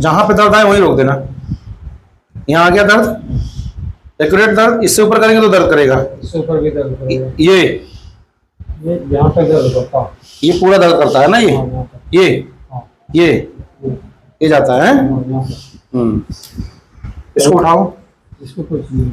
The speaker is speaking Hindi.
जहां पे दर्द आए वहीं रोक देना। यहाँ आ गया दर्द, एक्यूरेट दर्द, इससे ऊपर करेंगे तो दर्द करेगा, इससे ऊपर भी दर्द करेगा। ये यहाँ पे दर्द करता है, ये पूरा दर्द करता है ना, ये ये जाता है। इसको उठाओ। इसको कुछ नहीं।